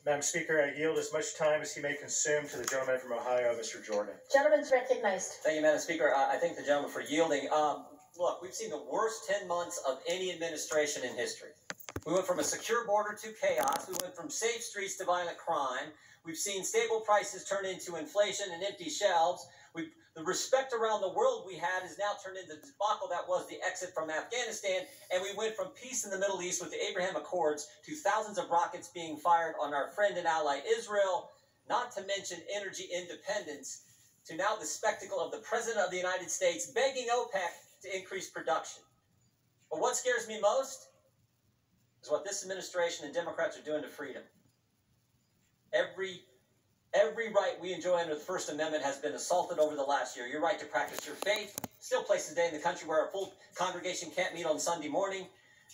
Madam Speaker, I yield as much time as he may consume to the gentleman from Ohio, Mr. Jordan. Gentleman's recognized. Thank you, Madam Speaker. I thank the gentleman for yielding. Look, we've seen the worst 10 months of any administration in history. We went from a secure border to chaos. We went from safe streets to violent crime. We've seen stable prices turn into inflation and empty shelves. The respect around the world we had has now turned into the debacle that was the exit from Afghanistan. And we went from peace in the Middle East with the Abraham Accords to thousands of rockets being fired on our friend and ally Israel, not to mention energy independence, to now the spectacle of the President of the United States begging OPEC to increase production. But what scares me most is what this administration and Democrats are doing to freedom. Every right we enjoy under the First Amendment has been assaulted over the last year. Your right to practice your faith, still places today in the country where a full congregation can't meet on Sunday morning.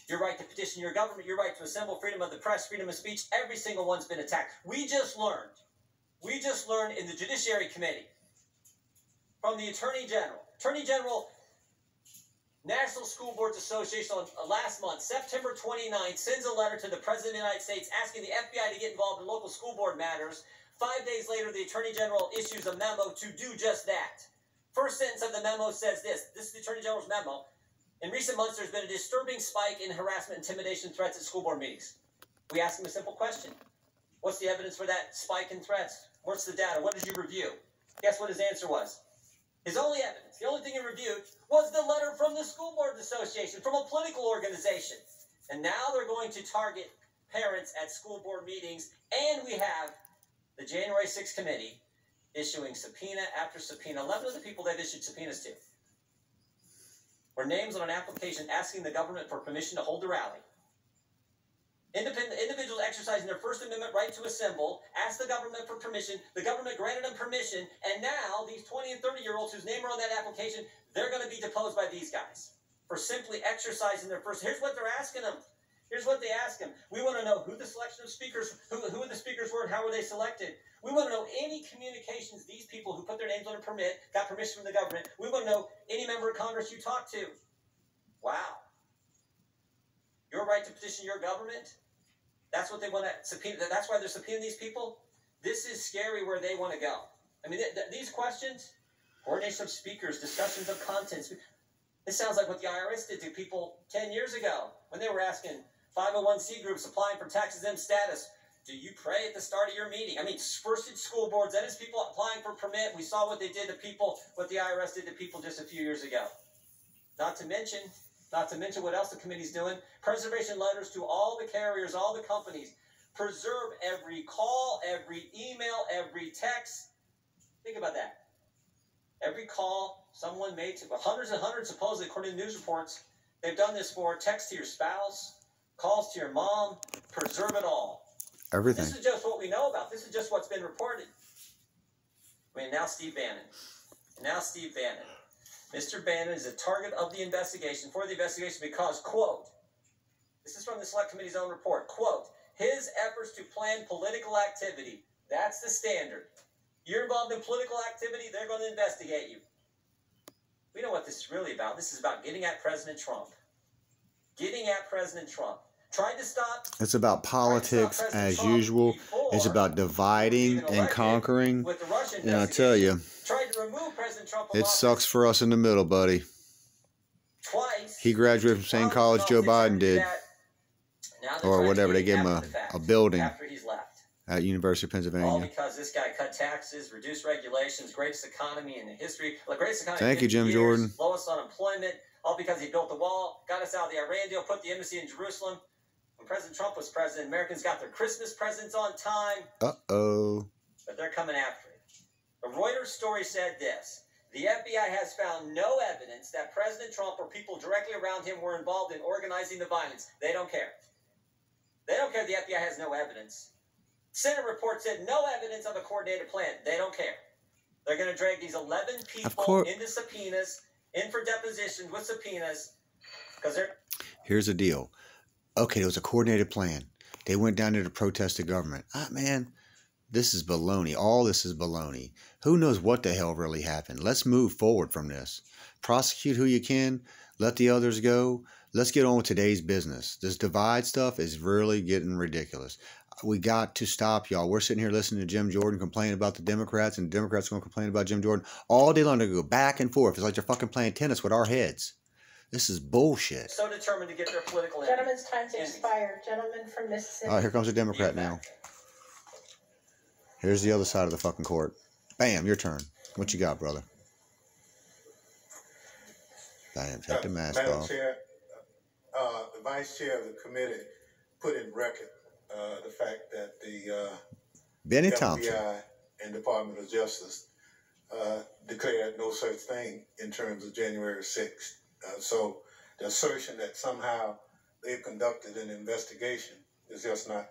Your right to petition your government, your right to assemble, freedom of the press, freedom of speech, every single one's been attacked. We just learned in the Judiciary Committee from the Attorney General, National School Boards Association last month, September 29th, sends a letter to the President of the United States asking the FBI to get involved in local school board matters. 5 days later, the Attorney General issues a memo to do just that. First sentence of the memo says this. This is the Attorney General's memo. In recent months, there's been a disturbing spike in harassment, intimidation, threats at school board meetings. We ask him a simple question. What's the evidence for that spike in threats? What's the data? What did you review? Guess what his answer was? His only evidence, the only thing he reviewed, was the letter from the School Board Association, from a political organization. And now they're going to target parents at school board meetings, and we have the January 6th committee issuing subpoena after subpoena. 11 of the people they've issued subpoenas to were names on an application asking the government for permission to hold a rally. Independent individuals exercising their First Amendment right to assemble, asked the government for permission, the government granted them permission, and now these 20 and 30-year-olds whose name are on that application, they're going to be deposed by these guys for simply exercising their first. Here's what they're asking them. Here's what they ask them. We want to know who the selection of speakers, who the speakers were and how were they selected. We want to know any communications these people who put their names on a permit, got permission from the government. We want to know any member of Congress you talked to. Wow. Your right to petition your government? That's what they want to subpoena. That's why they're subpoenaing these people. This is scary where they want to go. I mean, these questions, coordination of speakers, discussions of contents. This sounds like what the IRS did to people 10 years ago when they were asking 501c groups applying for tax-exempt status. Do you pray at the start of your meeting? I mean, first it's school boards, then it's people applying for permit. We saw what they did to people, what the IRS did to people just a few years ago. Not to mention what else the committee's doing. Preservation letters to all the carriers, all the companies. Preserve every call, every email, every text. Think about that. Every call someone made to hundreds and hundreds, supposedly, according to news reports, they've done this for. Text to your spouse, calls to your mom. Preserve it all. Everything. This is just what we know about. This is just what's been reported. I mean, now Steve Bannon. Mr. Bannon is a target of the investigation, because, quote, this is from the Select Committee's own report, quote, his efforts to plan political activity, that's the standard. You're involved in political activity, they're going to investigate you. We know what this is really about. This is about getting at President Trump. Tried to stop. It's about politics as usual. It's about dividing and conquering. And I tell you, tried to remove President Trump it sucks for us in the middle, buddy. Twice. He graduated from the same college Joe Biden did. Or whatever. They gave him a building after he's left. At University of All Pennsylvania. because this guy cut taxes, reduced regulations, greatest economy in the history. The greatest economy Thank you, in 50 Jim years, Jordan. Lowest unemployment. All because he built the wall, got us out of the Iran deal, put the embassy in Jerusalem. When President Trump was president, Americans got their Christmas presents on time. Uh-oh. But they're coming after it. The Reuters story said this. The FBI has found no evidence that President Trump or people directly around him were involved in organizing the violence. They don't care. They don't care the FBI has no evidence. Senate report said no evidence of a coordinated plan. They don't care. They're going to drag these 11 people into subpoenas, in for depositions with subpoenas, because they're... Here's the deal. Okay, there was a coordinated plan. They went down there to protest the government. Man, this is baloney. All this is baloney. Who knows what the hell really happened? Let's move forward from this. Prosecute who you can. Let the others go. Let's get on with today's business. This divide stuff is really getting ridiculous. We got to stop, y'all. We're sitting here listening to Jim Jordan complain about the Democrats, and the Democrats are going to complain about Jim Jordan all day long. They go back and forth. It's like they're fucking playing tennis with our heads. This is bullshit. So determined to get their political end. Gentlemen's time's expired. Gentleman from Mississippi. Oh, here comes a Democrat now. Here's the other side of the fucking court. Bam, your turn. What you got, brother? Bam, take the mask Madam off. Chair, the Vice Chair of the committee put in record the fact that the Bennie Thompson. FBI and Department of Justice declared no such thing in terms of January 6th. So the assertion that somehow they've conducted an investigation is just not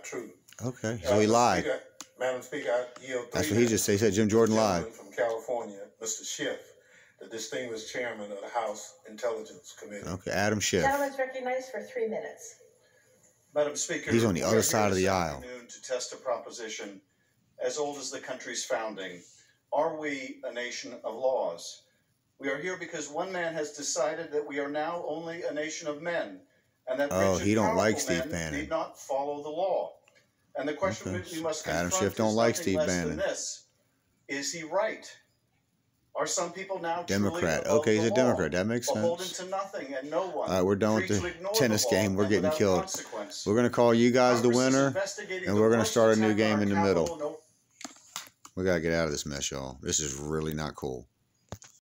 true. Okay, so he lied. Madam Speaker, I yield. That's what he just said. He said Jim Jordan lied. From California, Mr. Schiff, the distinguished chairman of the House Intelligence Committee. Okay, Adam Schiff. Gentleman's recognized for 3 minutes. Madam Speaker, He's on the we're other here side of this the aisle. afternoon to test a proposition as old as the country's founding. Are we a nation of laws? We are here because one man has decided that we are now only a nation of men, and that rich he and don't like powerful Steve men Bannon. need not follow the law. And the question Okay. we must Adam confront Schiff don't is like nothing Steve less Bannon. than this: is he right? Are some people now Democrat. truly above Okay, he's the a law, Democrat. That makes beholden sense. to nothing and no one? All right, we're done with free the to ignore tennis law game. We're and getting without killed. consequence. We're going to call you guys the Congress is winner, investigating and the we're going to worst start a new attack on game our in the capital. middle. We got to get out of this mess, y'all. This is really not cool.